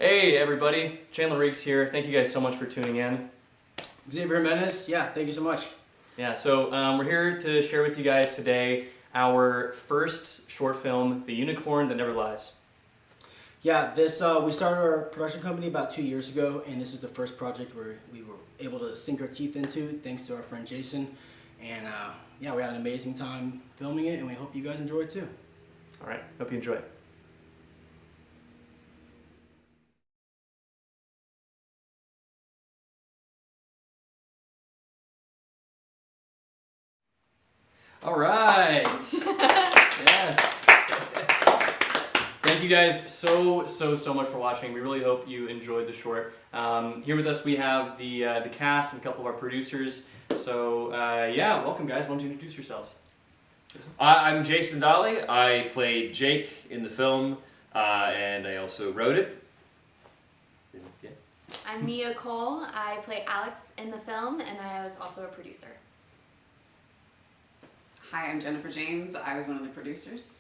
Hey everybody, Chandler here. Thank you guys so much for tuning in. Xavier, Jimenez, yeah, thank you so much. Yeah, so we're here to share with you guys today our first short film, The Unicorn That Never Lies. Yeah, this we started our production company about 2 years ago, and this was the first project where we were able to sink our teeth into, thanks to our friend Jason. And yeah, we had an amazing time filming it, and we hope you guys enjoy it too. All right, hope you enjoy it. All right. Yes. Thank you guys so much for watching. We really hope you enjoyed the short. Here with us we have the cast and a couple of our producers. So yeah, welcome guys. Why don't you introduce yourselves? I'm Jason Dolly. I played Jake in the film, and I also wrote it. Yeah. I'm Mia Cole. I play Alex in the film, and I was also a producer. Hi, I'm Jennifer James. I was one of the producers.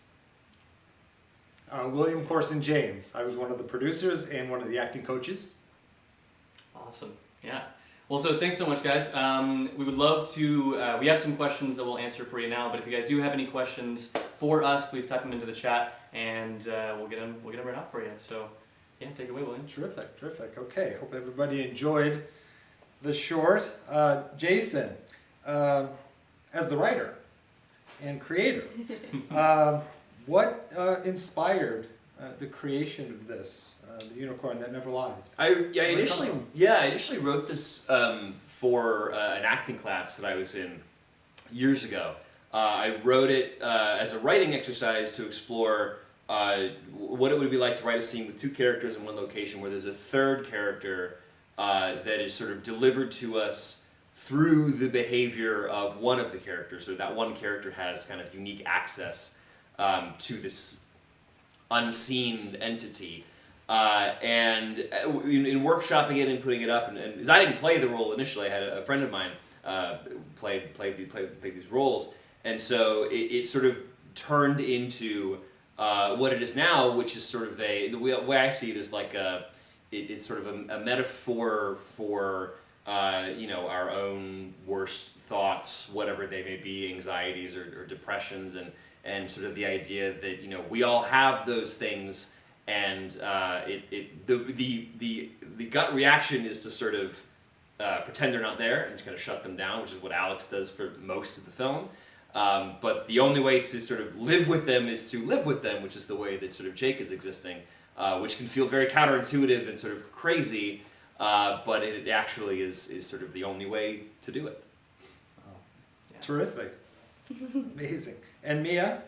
William Corson James. I was one of the producers and one of the acting coaches. Awesome. Yeah. Well, so thanks so much, guys. We would love to, we have some questions that we'll answer for you now, but if you guys do have any questions for us, please type them into the chat, and we'll get them right out for you. So, yeah, take it away, William. Terrific, terrific. Okay, hope everybody enjoyed the short. Jason, as the writer and creator, what inspired the creation of this? The Unicorn That Never Lies. I initially wrote this for an acting class that I was in years ago. I wrote it as a writing exercise to explore what it would be like to write a scene with two characters in one location where there's a third character that is sort of delivered to us through the behavior of one of the characters, so that one character has kind of unique access to this unseen entity. And in workshopping it and putting it up, and because I didn't play the role initially, I had a friend of mine played these roles, and so it sort of turned into what it is now, which is sort of the way I see it is like it's sort of a metaphor for our own worst thoughts, whatever they may be, anxieties or depressions, and sort of the idea that we all have those things. And the gut reaction is to sort of pretend they're not there and just kind of shut them down, which is what Alex does for most of the film. But the only way to sort of live with them is to live with them, which is the way that sort of Jake is existing, which can feel very counterintuitive and sort of crazy, but it actually is sort of the only way to do it. Wow. Yeah. Terrific. Amazing. And Mia,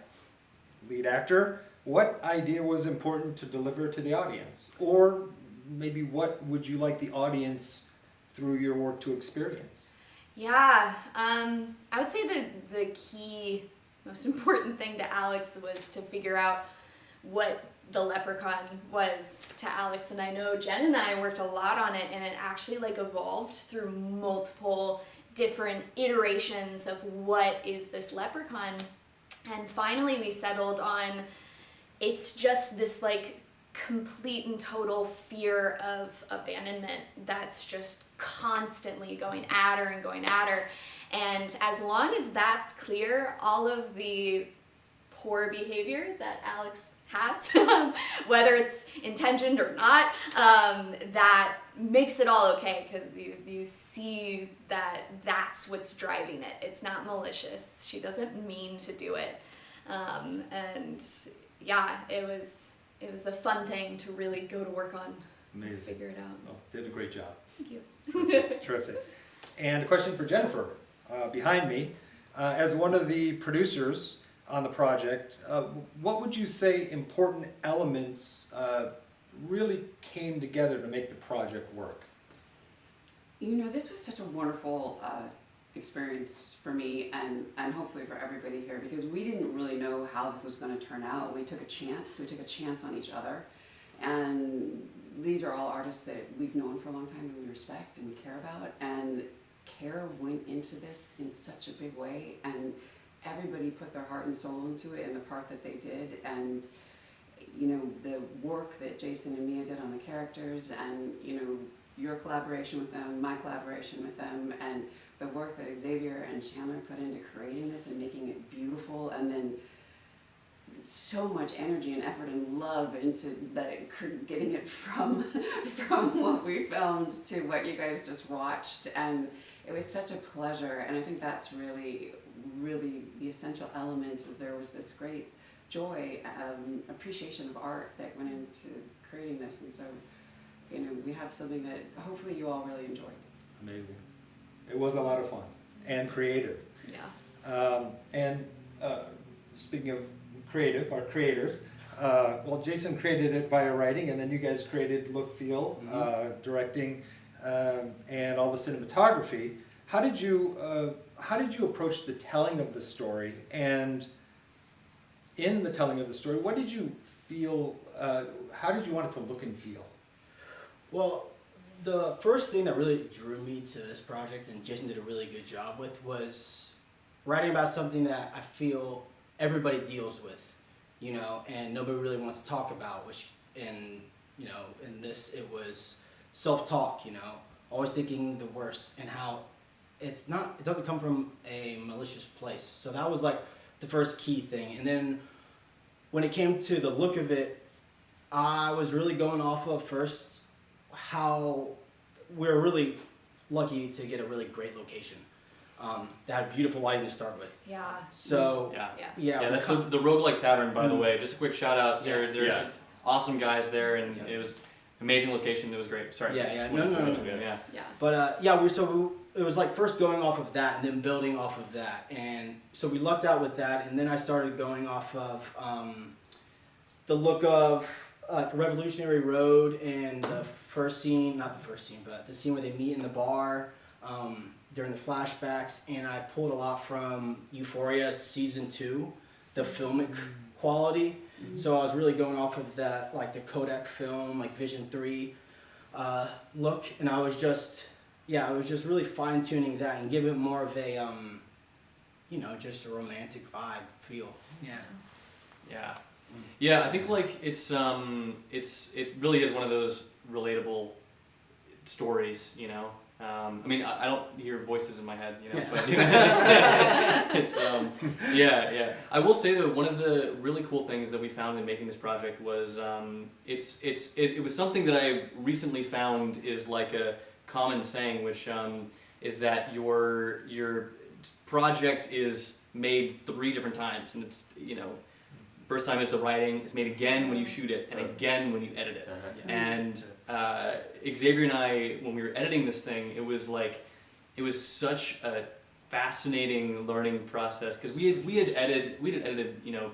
lead actor. What idea was important to deliver to the audience? Or maybe what would you like the audience through your work to experience? Yeah, I would say the key, most important thing to Alex was to figure out what the leprechaun was to Alex. And I know Jen and I worked a lot on it, and it actually evolved through multiple different iterations of what is this leprechaun. And finally we settled on it's just this complete and total fear of abandonment that's just constantly going at her and going at her. And as long as that's clear, all of the poor behavior that Alex has, whether it's intentioned or not, that makes it all okay, because you see that that's what's driving it. It's not malicious. She doesn't mean to do it. And yeah, it was a fun thing to really go to work on. Amazing. Figure it out. Oh, did a great job. Thank you. Terrific. And a question for Jennifer, behind me. As one of the producers on the project, what would you say important elements really came together to make the project work? This was such a wonderful experience for me and hopefully for everybody here, because we didn't really know how this was going to turn out. We took a chance on each other, and these are all artists that we've known for a long time and we respect and we care about, and care went into this in such a big way, and everybody put their heart and soul into it in the part that they did. And you know, the work that Jason and Mia did on the characters, and you know, your collaboration with them, my collaboration with them, and the work that Xavier and Chandler put into creating this and making it beautiful, and then so much energy and effort and love into getting it from what we filmed to what you guys just watched, and it was such a pleasure. And I think that's really the essential element, is there was this great joy, appreciation of art that went into creating this, and so you know, we have something that hopefully you all really enjoyed. Amazing. It was a lot of fun and creative. Yeah. Speaking of creative, our creators, well, Jason created it via writing, and then you guys created look, feel, directing, and all the cinematography. How did you approach the telling of the story? And in the telling of the story, what did you feel? How did you want it to look and feel? Well, the first thing that really drew me to this project, and Jason did a really good job with, was writing about something that I feel everybody deals with, you know, and nobody really wants to talk about, which in this, it was self-talk, you know, always thinking the worst, and how it doesn't come from a malicious place. So that was like the first key thing. And then when it came to the look of it, I was really going off of first how we're really lucky to get a really great location that had beautiful lighting to start with. Yeah. So Yeah. That's the Roguelike Tavern, by the way. Just a quick shout out. Yeah. They're awesome guys there, and it was amazing location. It was great. Sorry. No. Yeah. Yeah. But it was like first going off of that and then building off of that, and so we lucked out with that, and then I started going off of the look of Revolutionary Road, and the scene where they meet in the bar during the flashbacks, and I pulled a lot from Euphoria season 2, the filmic quality. So I was really going off of that, like the Kodak film, like Vision 3 look, and I was just really fine tuning that and give it more of a just a romantic vibe feel. Yeah, I think like it really is one of those relatable stories, you know. I mean, I don't hear voices in my head, you know, but you know, yeah. I will say that one of the really cool things that we found in making this project was it was something that I've recently found is like a common saying, which is that your project is made 3 different times, and it's, you know, first time is the writing, it's made again when you shoot it, and again when you edit it. And Xavier and I, when we were editing this thing, it was such a fascinating learning process, because we had edited, you know,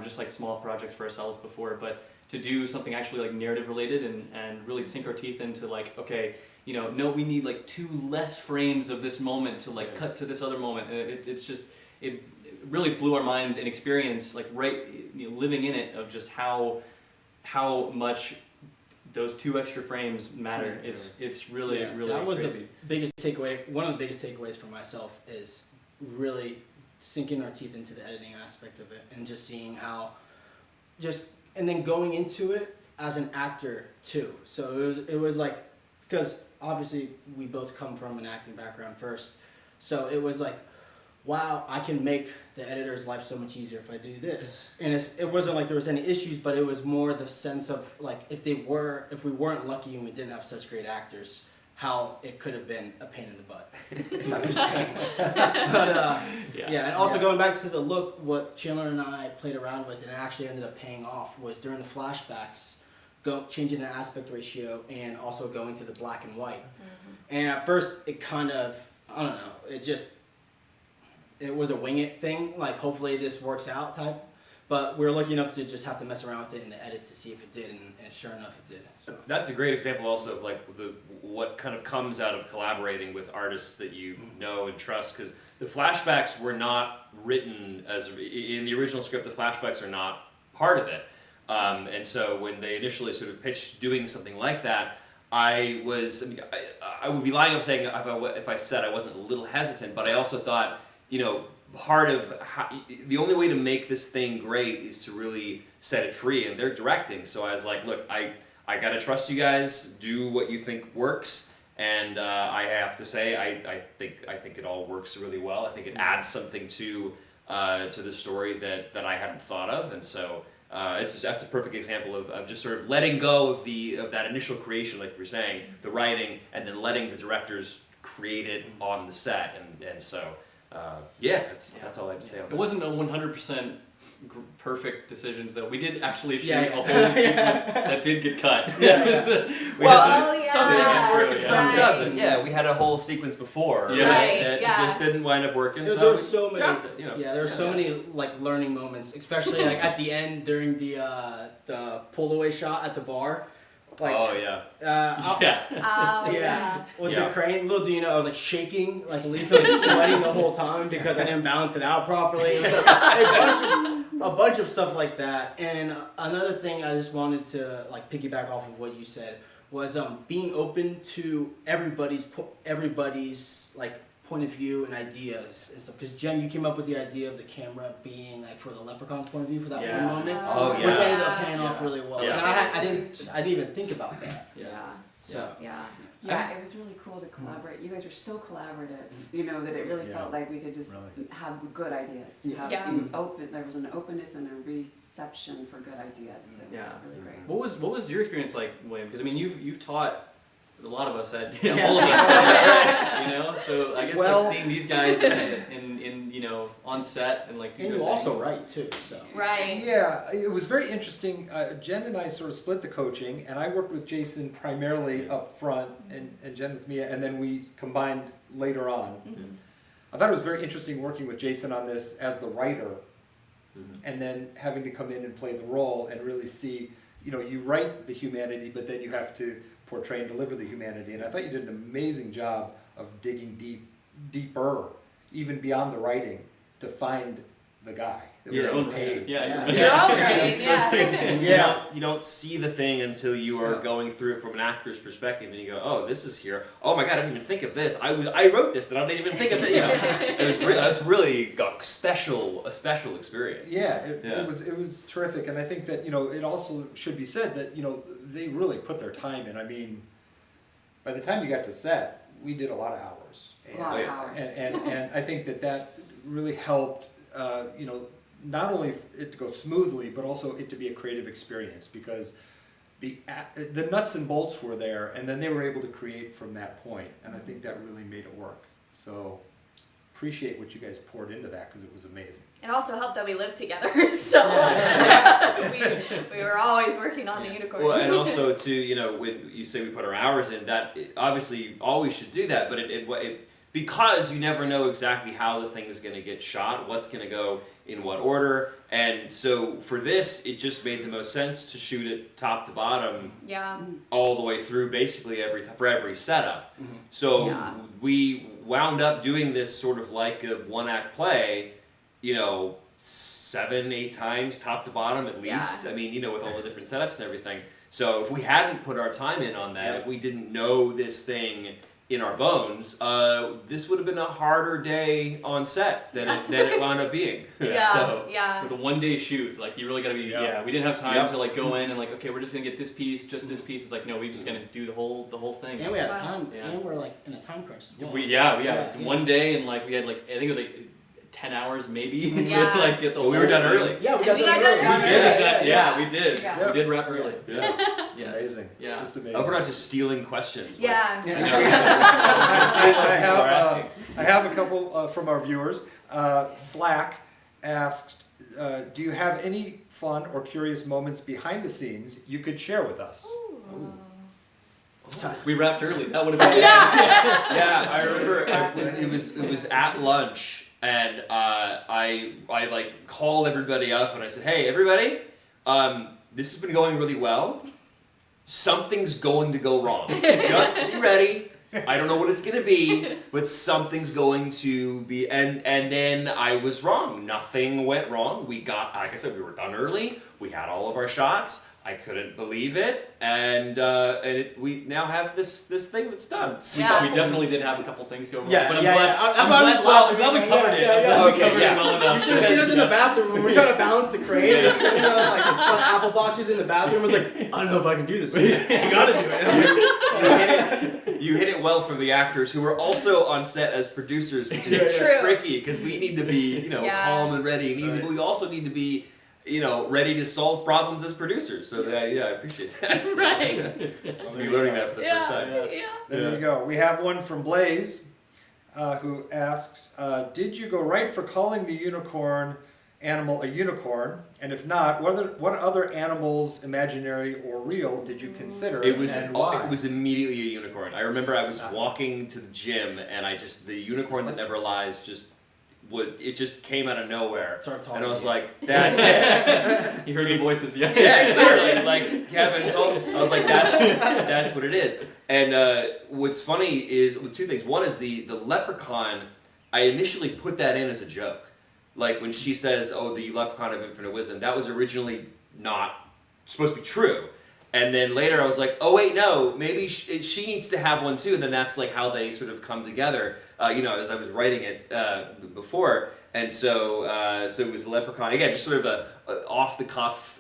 just like small projects for ourselves before, but to do something actually like narrative related and really sink our teeth into like, okay, you know, no, we need like 2 less frames of this moment to like cut to this other moment. It really blew our minds and experience, like living in it, of just how much those 2 extra frames matter. It's really that was crazy. the biggest takeaway. One of the biggest takeaways for myself is really sinking our teeth into the editing aspect of it, and just seeing how and then going into it as an actor too. So it was like, because obviously we both come from an acting background first, so it was like, wow, I can make the editor's life so much easier if I do this. And it wasn't like there was any issues, but it was more the sense of like, if we weren't lucky and we didn't have such great actors, how it could have been a pain in the butt. If that was pain. But and also going back to the look, what Chandler and I played around with and it actually ended up paying off was during the flashbacks, changing the aspect ratio and also going to the black and white. And at first it kind of, I don't know, it was a wing it thing, like hopefully this works out type, but we were lucky enough to just have to mess around with it in the edit to see if it did, and sure enough it did. So That's a great example also of like what kind of comes out of collaborating with artists that you know and trust, because the flashbacks were not written as, in the original script, the flashbacks are not part of it, and so when they initially sort of pitched doing something like that, I would be lying if saying if I said I wasn't a little hesitant, but I also thought, you know, part of how, the only way to make this thing great is to really set it free, and they're directing. So I was like, look, I gotta trust you guys. Do what you think works, and I have to say, I think it all works really well. I think it adds something to the story that I hadn't thought of, and so that's a perfect example of just sort of letting go of that initial creation, like you were saying, the writing, and then letting the directors create it on the set, and so that's all I have to say on It that. wasn't a 100% perfect decisions though. We did actually shoot Yeah, a whole sequence that did get cut. Yeah, Some things work and some Right. doesn't. Yeah, we had a whole sequence before Yeah. Right, that yeah. just didn't wind up working. There So were so many. dropped it, you know. Yeah, there were so many like learning moments, especially like at the end during the pull away shot at the bar. Like, Oh yeah. Yeah. Oh, yeah, with Yeah. the crane. Little do you know, I was like shaking, like literally sweating the whole time because I didn't balance it out properly. It was like a bunch of stuff like that. And another thing I just wanted to like piggyback off of what you said was being open to everybody's like point of view and ideas and stuff. Because Jen, you came up with the idea of the camera being like for the leprechaun's point of view for that Yeah. one moment, Oh, which yeah. ended up paying off really well. Yeah. And I didn't even think about that. Yeah. So. Yeah. Yeah, it was really cool to collaborate. You guys were so collaborative, you know, that it really Yeah. felt like we could just Really. have good ideas. Yeah. Have Yeah. open. There was an openness and a reception for good ideas. It was Yeah. really great. What was your experience like, William? Because I mean, you've taught a lot of us at all Yeah. of us, you know. So I guess Well- like seeing these guys in you know on set and like do And their you thing. also write too, so. Right. Yeah, it was very interesting. Jen and I sort of split the coaching, and I worked with Jason primarily up front, and Jen with Mia, and then we combined later on. Mhm. I thought it was very interesting working with Jason on this as the writer, and then having to come in and play the role and really see, you know, you write the humanity, but then you have to portray and deliver the humanity. And I thought you did an amazing job of digging deeper, even beyond the writing, to find the guy that was Yeah. on the page. Yeah. Yeah. Your own right, It's yeah. those things, and Yeah. you don't see the thing until you are Yeah. going through it from an actor's perspective, and you go, "Oh, this is here. Oh my God, I didn't even think of this. I wrote this, and I didn't even think of it." You know, it was really a special experience. Yeah, Yeah. it was terrific, and I think that, you know, it also should be said that, you know, they really put their time in. I mean, by the time you got to set, we did a lot of hours. A lot of Yeah. hours. And I think that really helped, you know, not only it to go smoothly, but also it to be a creative experience, because the nuts and bolts were there, and then they were able to create from that point, and I think that really made it work. So appreciate what you guys poured into that, because it was amazing. It also helped that we lived together, so we were always working on the unicorn. Well, and also too, you know, when you say we put our hours in, that obviously always should do that, but it because you never know exactly how the thing is going to get shot, what's going to go in what order, and so for this, it just made the most sense to shoot it top to bottom, Yeah. all the way through, basically for every setup. So Yeah. we wound up doing this sort of like a one-act play, you know, 7-8 times top to bottom at least. Yeah. I mean, you know, with all the different setups and everything. So if we hadn't put our time in on that, Yeah. if we didn't know this thing in our bones, this would have been a harder day on set than it wound up being. Yeah. So, Yeah. with a 1-day shoot, like you really gotta be. Yeah. Yeah, we didn't have time Yep. to like go in and like, okay, we're just gonna get this piece, just this piece. It's like, no, we're just gonna do the whole thing. And we had Wow. time, Yeah. and we're like in a time crunch as well. We Yeah. 1 day and like we had like I think it was like 10 hours maybe Yeah. to like get the Well, whole we were done thing. early. Yeah, we And got we done got early. done We early. did, Yeah. we did. Yeah. We did wrap early. Yes. It's Yes. amazing. Yeah. Just I amazing. hope we're not just stealing questions. Yeah. I have a couple from our viewers. Slack asked, do you have any fun or curious moments behind the scenes you could share with us? We wrapped early. That would have been. Yeah, I remember it was at lunch, and I like called everybody up and I said, "Hey, everybody, this has been going really well. Something's going to go wrong. Just be ready. I don't know what it's gonna be, but something's going to be." And then I was wrong. Nothing went wrong. We got, like I said, we were done early. We had all of our shots. I couldn't believe it, and we now have this thing that's done. So Yeah. We definitely did have a couple things go wrong, Yeah, but I'm yeah, glad, yeah. That's I'm why I glad, was well, I'm laughing. glad we covered it. Yeah, I'm yeah, glad yeah. we covered Okay, it well You enough. should have seen us in the bathroom when we're trying to balance the crane. And turning on like one apple boxes in the bathroom. I was like, I don't know if I can do this. You gotta do it. And I'm like, You hit it well from the actors who were also on set as producers, which is True. tricky because we need to be, Yeah. calm and ready and easy, Right. but we also need to be, ready to solve problems as producers. So I appreciate that. Right. Just be learning that for the first time. Yeah. There you go. We have one from Blaze, who asks, did you go right for calling the unicorn animal a unicorn? And if not, what other animals, imaginary or real, did you consider It was and why? it was immediately a unicorn. I remember I was walking to the gym and the unicorn that never lies just came out of nowhere. Started talking And I was to you. like, that's it. You heard the It's- voices, yeah. Yeah, clearly, like Kevin told us. I was like, that's what it is. And what's funny is two things. One is the leprechaun. I initially put that in as a joke. Like when she says, "Oh, the leprechaun of infinite wisdom," that was originally not supposed to be true. And then later I was like, "Oh wait, no, maybe she needs to have one too." And then that's like how they sort of come together. As I was writing it before, and so it was a leprechaun again, just sort of a off the cuff,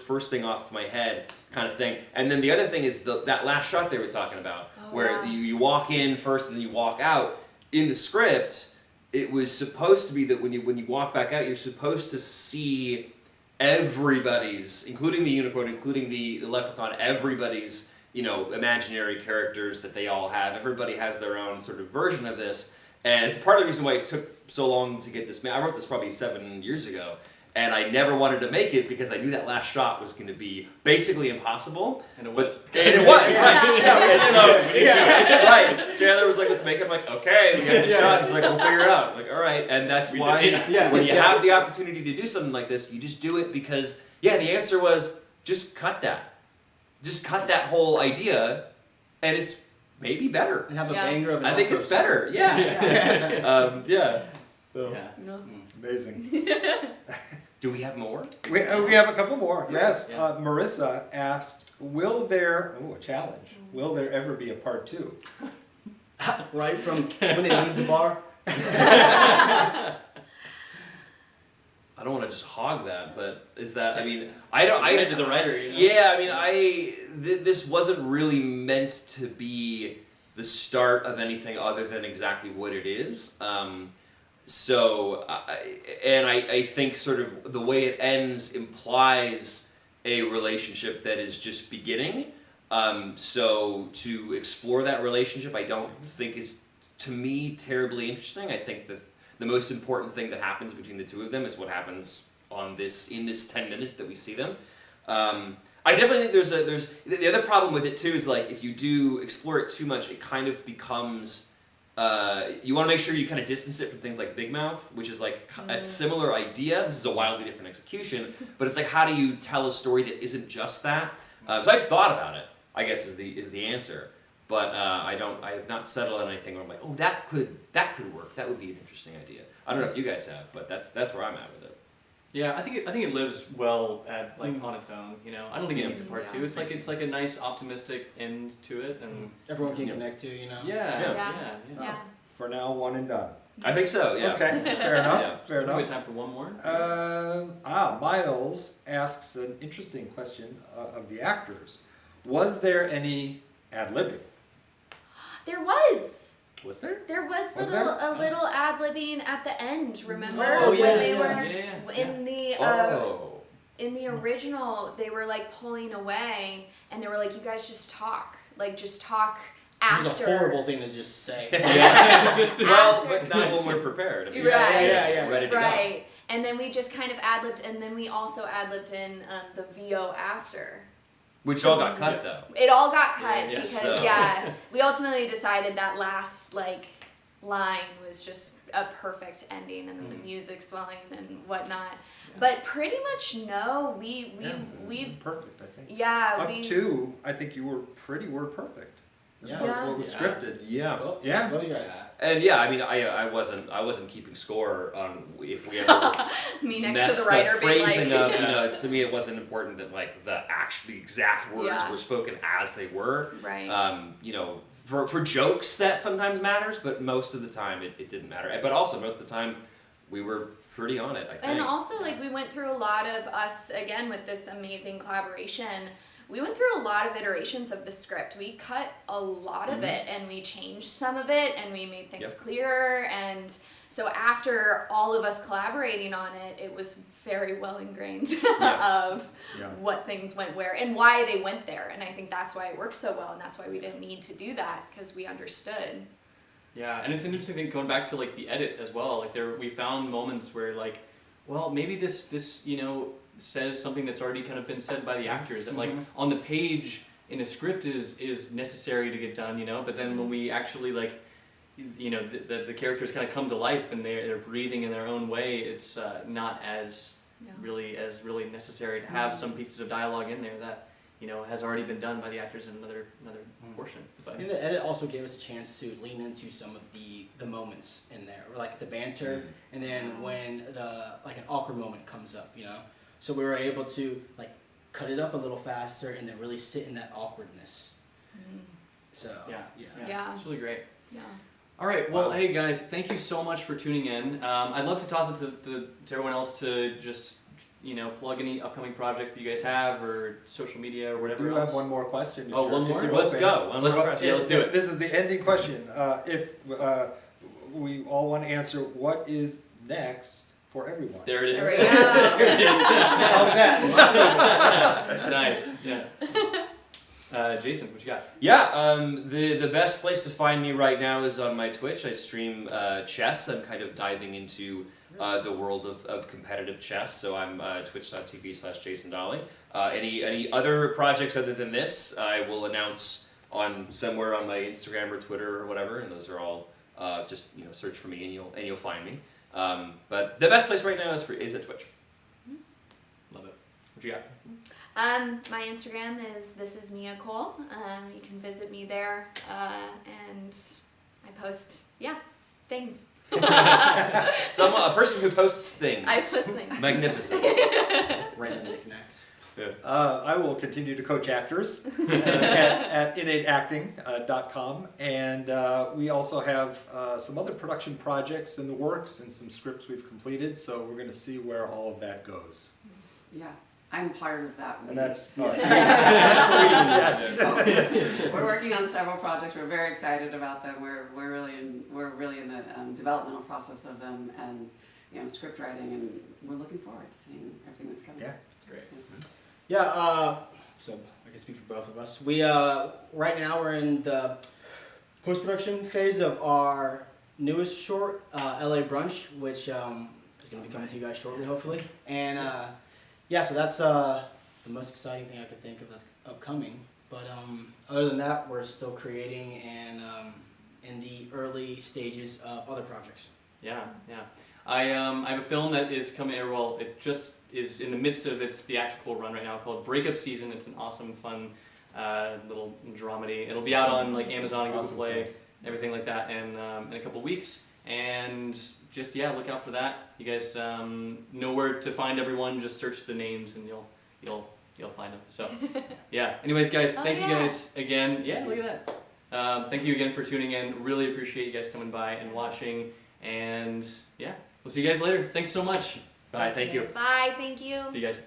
first thing off my head kind of thing. And then the other thing is that last shot they were talking about, where yeah. you walk in first and then you walk out. In the script, it was supposed to be that when you walk back out, you're supposed to see everybody's, including the unicorn, including the leprechaun, everybody's imaginary characters that they all have. Everybody has their own sort of version of this, and it's part of the reason why it took so long to get this. I wrote this probably 7 years ago, and I never wanted to make it because I knew that last shot was going to be basically impossible. And it But was. and it was right. Yeah. Right. Chandler was like, "Let's make it." I'm like, "Okay, we got the shot." He's like, "We'll figure it out." I'm like, all right, and that's We why did. when you have the opportunity to do something like this, you just do it because the answer was just cut that. Just cut that whole idea, and it's maybe better. and have a Yeah. banger of an I think outro it's better. Yeah. Yeah. So, Yeah. No. Amazing. do we have more? We have a couple more. Yes. Yeah. Marissa asked, a challenge. Will there ever be a part 2? Right from when they leave the bar. I don't want to just hog that, but is that? I mean, I don't. Head to the writer. Yeah, I mean, this wasn't really meant to be the start of anything other than exactly what it is. I think sort of the way it ends implies a relationship that is just beginning. So to explore that relationship, I don't think is, to me, terribly interesting. I think that the most important thing that happens between the two of them is what happens in this 10 minutes that we see them. I definitely think there's the other problem with it too is like if you do explore it too much, it kind of becomes you want to make sure you kind of distance it from things like Big Mouth, which is like a similar idea. This is a wildly different execution, but it's like how do you tell a story that isn't just that? So I've thought about it, I guess is the answer. But I have not settled on anything where I'm like, oh, that could work. That would be an interesting idea. I don't know if you guys have, but that's where I'm at with it. Yeah, I think it lives well on its own. I don't think it needs a part Yeah. 2. It's like a nice optimistic end to it, and Everyone can connect to, you know. yeah. For now, one and done. I think so. Yeah. Okay, fair enough. Yeah. Fair We have enough. time for one more. Miles asks an interesting question of the actors. Was there any ad-libbing? There was. Was there? There was Was a little ad-libbing at the end, remember? Oh, yeah, when they yeah. were Yeah. in the Oh. in the original, they were like pulling away and they were like, you guys just talk after. This is a horrible thing to just say. Well, After. but not when we're prepared. I mean, Right. Yeah. Ready to go. Right. And then we just kind of ad-libbed, and then we also ad-libbed in the VO after. Which all got cut though. It all got cut Yes, because so. we ultimately decided that last line was just a perfect ending, and then the music swelling and whatnot. But pretty much no, we've Perfect, I think. yeah Up we to, I think you were pretty word perfect. as Yeah. far as what was Yeah. scripted. Yeah. Go, Yeah. go you guys. And yeah, I mean, I wasn't keeping score on if we ever Me next messed to the writer up being phrasing like, up. You know, to me, it wasn't important that like the exact words Yeah. were spoken as they were. right. You know, for jokes that sometimes matters, but most of the time it didn't matter. But also most of the time we were pretty on it, I think. And also, like, we went through a lot of us, again, with this amazing collaboration, we went through a lot of iterations of the script. We cut a lot of it, and we changed some of it, and we made things Yep. clearer, and so after all of us collaborating on it, it was very well ingrained of Yeah. what things went where, and why they went there, and I think that's why it worked so well, and that's why we didn't need to do that, because we understood. Yeah, and it's an interesting thing going back to like the edit as well. Like we found moments where like, well, maybe this you know says something that's already kind of been said by the actors, and like on the page in a script is necessary to get done, you know. But then when we actually like, you know, the characters kind of come to life and they're breathing in their own way, it's not as Yeah. really necessary to have some pieces of dialogue in there that you know has already been done by the actors in another portion. But And the edit also gave us a chance to lean into some of the moments in there, like the banter, and then when an awkward moment comes up, you know. So we were able to like cut it up a little faster and then really sit in that awkwardness. So Yeah. it's really great. Yeah. All right, well, Wow. hey guys, thank you so much for tuning in. I'd love to toss it to everyone else to just, you know, plug any upcoming projects that you guys have or social media or We whatever do else. have one more question. if Oh, you're- one if more? you're Let's open. go. One more question. Yeah, let's do it. This is the ending question. If we all want to answer, what is next for everyone? There it is. There we go. There it is. How's that? Nice, yeah. Jason, what you got? Yeah, the best place to find me right now is on my Twitch. I stream chess. I'm kind of diving into the world of competitive chess. So I'm twitch.tv/Jason Dolly. Any other projects other than this, I will announce on somewhere on my Instagram or Twitter or whatever, and those are all just search for me and you'll find me. But the best place right now is at Twitch. Love it. What you got? My Instagram is This Is Mia Cole. You can visit me there, and I post things. A person who posts things. I post things. Magnificent. Random knickknacks. I will continue to coach actors at innateacting.com, and we also have some other production projects in the works and some scripts we've completed, so we're going to see where all of that goes. Yeah, I'm part of that. And that's yes. We're working on several projects. We're very excited about them. We're really in the developmental process of them, and script writing, and we're looking forward to seeing everything that's coming. Yeah. That's great. Yeah, so I can speak for both of us. We right now we're in the post-production phase of our newest short, LA Brunch, which is going to be coming to you guys shortly, hopefully. And so that's the most exciting thing I could think of that's upcoming. But other than that, we're still creating and in the early stages of other projects. Yeah. I have a film that is coming. Well, it just is in the midst of its theatrical run right now, called Breakup Season. It's an awesome, fun little dramedy. It'll be out on like Amazon and Google Awesome Play, film. everything like that, and in a couple weeks. And just look out for that. You guys know where to find everyone. Just search the names, and you'll find them. So yeah. Anyways, guys, thank you guys again. Yeah, look at that. Thank you again for tuning in. Really appreciate you guys coming by and watching. And yeah, we'll see you guys later. Thanks so much. Bye. Thank you. Bye. Thank you. See you guys.